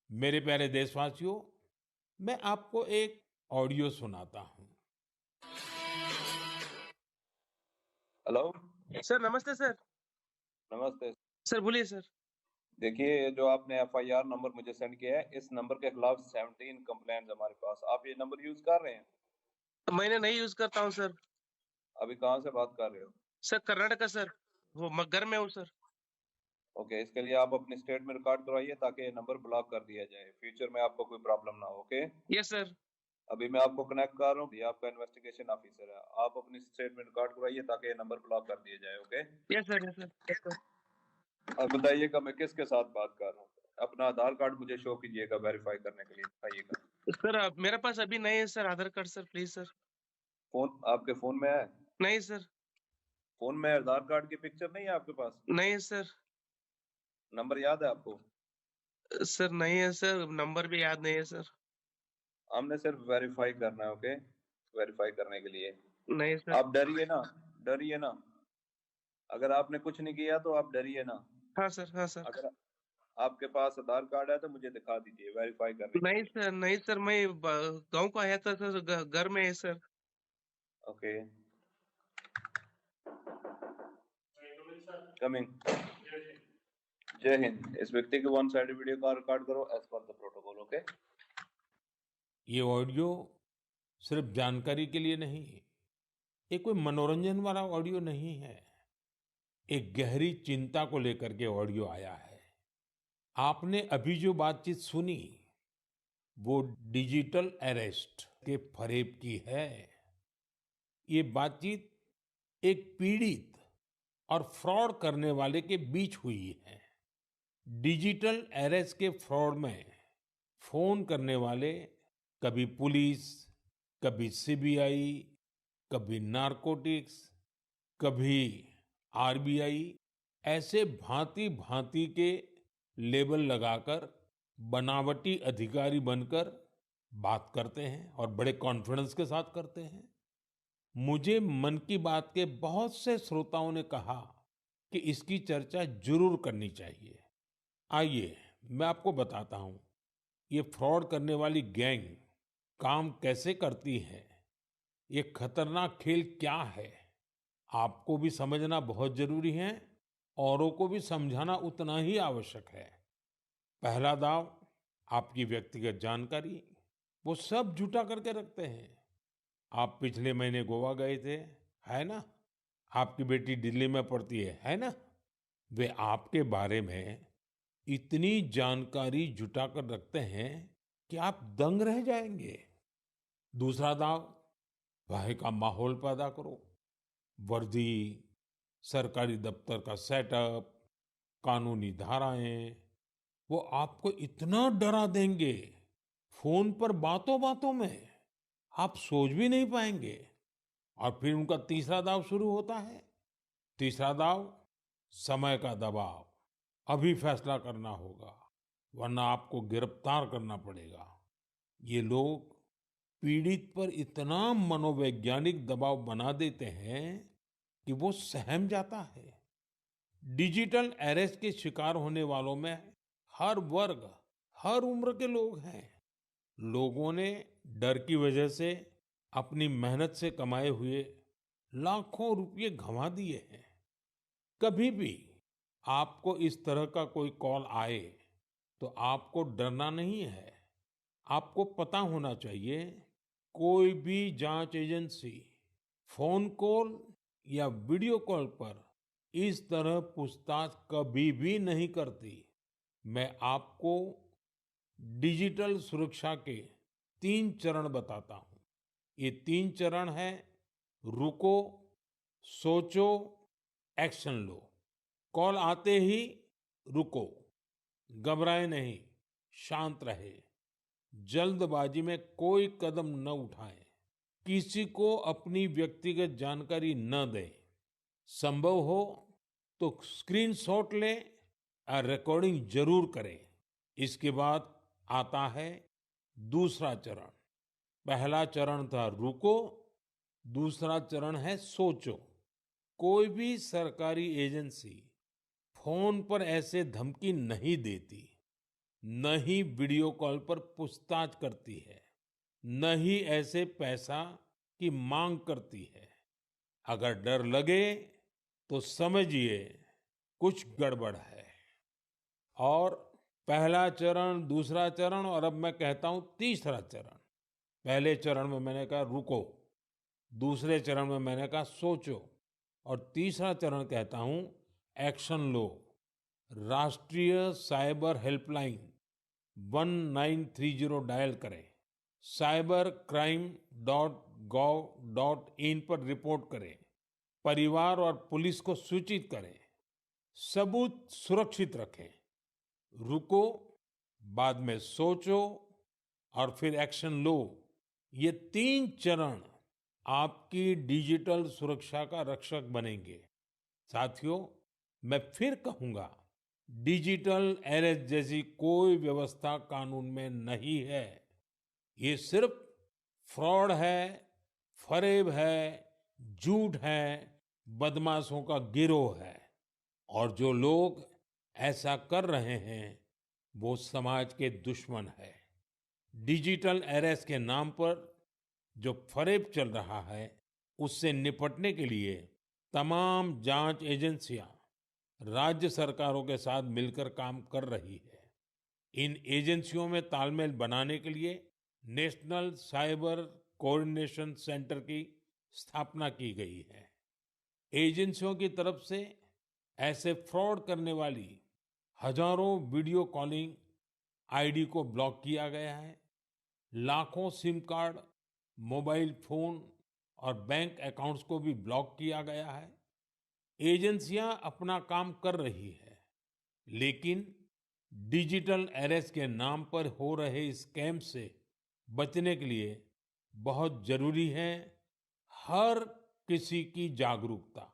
मेरे प्यारे देशवासियों, मैं आपको एक ऑडियो सुनाता हूं। हेलो। सर नमस्ते सर। नमस्ते। सर बोलिए सर। देखिए, ये जो आपने एफआईआर नंबर मुझे सेंड किया है, इस नंबर के खिलाफ 17 कंप्लेंट्स हमारे पास। आप ये नंबर यूज कर रहे हैं? मैंने नहीं यूज करता हूँ सर। अभी कहाँ से बात कर रहे हो? Sir Karnataka sir. वो घर में हूँ सर। ओके, इसके लिए आप अपनी स्टेट में रिकॉर्ड करवाइए ताकि ये नंबर ब्लॉक कर दिया जाए, फ्यूचर में आपको कोई प्रॉब्लम ना हो। Okay, yes sir. अभी मैं आपको कनेक्ट कर रहा हूँ, ये आपका इन्वेस्टिगेशन ऑफिसर है। आप अपनी स्टेट में रिकॉर्ड करवाइए ताकि ये नंबर ब्लॉक कर दिया जाए। Okay, yes sir, yes sir, yes sir. अब बताइएगा मैं किसके साथ बात कर रहा हूँ। अपना आधार कार्ड मुझे शो कीजिएगा वेरीफाई करने के लिए, बताइएगा। सर मेरे पास अभी नहीं है sir Aadhaar card sir, please sir. Phone आपके फोन में है? नहीं सर। फोन में आधार कार्ड की पिक्चर नहीं है आपके पास? नहीं है सर। नंबर याद है आपको? सर नहीं है सर, नंबर भी याद नहीं है सर। हमने सिर्फ वेरीफाई करना है। ओके, वेरीफाई करने के लिए नहीं सर। आप डरिए ना, डरिए ना। अगर आपने कुछ नहीं किया तो आप डरिए ना। हाँ सर, हाँ सर। अगर आपके पास आधार कार्ड है तो मुझे दिखा दीजिए वेरीफाई करने के नहीं लिए। सर, नहीं सर, मैं गांव को आया था सर, घर में है सर। Okay, coming. जय हिंद। इस व्यक्ति के वन साइड वीडियो का रिकॉर्ड करो as per the protocol. Okay, ये ऑडियो सिर्फ जानकारी के लिए नहीं, ये कोई मनोरंजन वाला ऑडियो नहीं है। एक गहरी चिंता को लेकर के ऑडियो आया है। आपने अभी जो बातचीत सुनी, वो डिजिटल अरेस्ट के फरेब की है। ये बातचीत एक पीड़ित और फ्रॉड करने वाले के बीच हुई है। डिजिटल अरेस्ट के फ्रॉड में फोन करने वाले कभी पुलिस, कभी सीबीआई, कभी नारकोटिक्स, कभी आरबीआई, ऐसे भांति भांति के लेबल लगाकर बनावटी अधिकारी बनकर बात करते हैं और बड़े कॉन्फिडेंस के साथ करते हैं। मुझे मन की बात के बहुत से श्रोताओं ने कहा कि इसकी चर्चा जरूर करनी चाहिए। आइए, मैं आपको बताता हूं ये फ्रॉड करने वाली गैंग काम कैसे करती है, ये खतरनाक खेल क्या है। आपको भी समझना बहुत जरूरी है, औरों को भी समझाना उतना ही आवश्यक है। पहला दाव, आपकी व्यक्तिगत जानकारी, वो सब जुटा करके रखते हैं। आप पिछले महीने गोवा गए थे, है ना? आपकी बेटी दिल्ली में पढ़ती है ना? वे आपके बारे में इतनी जानकारी जुटा कर रखते हैं कि आप दंग रह जाएंगे। दूसरा दाव, भय का माहौल पैदा करो। वर्दी, सरकारी दफ्तर का सेटअप, कानूनी धाराएं, वो आपको इतना डरा देंगे, फोन पर बातों बातों में आप सोच भी नहीं पाएंगे। और फिर उनका तीसरा दाव शुरू होता है। तीसरा दाव, समय का दबाव। अभी फैसला करना होगा, वरना आपको गिरफ्तार करना पड़ेगा। ये लोग पीड़ित पर इतना मनोवैज्ञानिक दबाव बना देते हैं कि वो सहम जाता है। डिजिटल अरेस्ट के शिकार होने वालों में हर वर्ग, हर उम्र के लोग हैं। लोगों ने डर की वजह से अपनी मेहनत से कमाए हुए लाखों रुपए गंवा दिए हैं। कभी भी आपको इस तरह का कोई कॉल आए तो आपको डरना नहीं है। आपको पता होना चाहिए, कोई भी जांच एजेंसी फोन कॉल या वीडियो कॉल पर इस तरह पूछताछ कभी भी नहीं करती। मैं आपको डिजिटल सुरक्षा के 3 चरण बताता हूं। ये 3 चरण है: रुको, सोचो, एक्शन लो। कॉल आते ही रुको, घबराए नहीं, शांत रहे, जल्दबाजी में कोई कदम न उठाएं, किसी को अपनी व्यक्तिगत जानकारी न दें। संभव हो तो स्क्रीनशॉट लें और रिकॉर्डिंग जरूर करें। इसके बाद आता है दूसरा चरण। पहला चरण था रुको, दूसरा चरण है सोचो। कोई भी सरकारी एजेंसी फोन पर ऐसे धमकी नहीं देती। न ही वीडियो कॉल पर पूछताछ करती है, न ही ऐसे पैसा की मांग करती है। अगर डर लगे तो समझिए कुछ गड़बड़ है। और पहला चरण, दूसरा चरण और अब मैं कहता हूं तीसरा चरण। पहले चरण में मैंने कहा रुको, दूसरे चरण में मैंने कहा सोचो, और तीसरा चरण कहता हूं एक्शन लो। राष्ट्रीय साइबर हेल्पलाइन 1930 डायल करें, cybercrime.gov.in पर रिपोर्ट करें, परिवार और पुलिस को सूचित करें, सबूत सुरक्षित रखें। रुको, बाद में सोचो और फिर एक्शन लो। ये 3 चरण आपकी डिजिटल सुरक्षा का रक्षक बनेंगे। साथियों, मैं फिर कहूंगा, डिजिटल अरेस्ट जैसी कोई व्यवस्था कानून में नहीं है। ये सिर्फ फ्रॉड है, फरेब है, झूठ है, बदमाशों का गिरोह है। और जो लोग ऐसा कर रहे हैं वो समाज के दुश्मन है। डिजिटल अरेस्ट के नाम पर जो फरेब चल रहा है उससे निपटने के लिए तमाम जांच एजेंसियां राज्य सरकारों के साथ मिलकर काम कर रही है। इन एजेंसियों में तालमेल बनाने के लिए नेशनल साइबर कोऑर्डिनेशन सेंटर की स्थापना की गई है। एजेंसियों की तरफ से ऐसे फ्रॉड करने वाली हजारों वीडियो कॉलिंग आईडी को ब्लॉक किया गया है। लाखों सिम कार्ड, मोबाइल फोन और बैंक अकाउंट्स को भी ब्लॉक किया गया है। एजेंसियां अपना काम कर रही है, लेकिन डिजिटल अरेस्ट के नाम पर हो रहे स्कैम से बचने के लिए बहुत जरूरी है हर किसी की जागरूकता,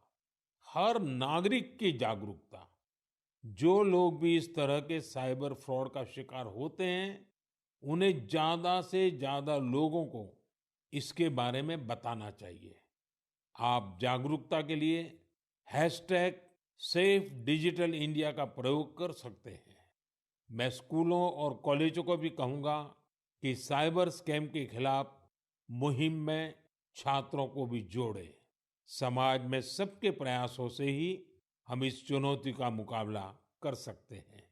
हर नागरिक की जागरूकता। जो लोग भी इस तरह के साइबर फ्रॉड का शिकार होते हैं, उन्हें ज्यादा से ज्यादा लोगों को इसके बारे में बताना चाहिए। आप जागरूकता के लिए हैशटैग सेफ डिजिटल इंडिया का प्रयोग कर सकते हैं। मैं स्कूलों और कॉलेजों को भी कहूंगा कि साइबर स्कैम के खिलाफ मुहिम में छात्रों को भी जोड़ें। समाज में सबके प्रयासों से ही हम इस चुनौती का मुकाबला कर सकते हैं।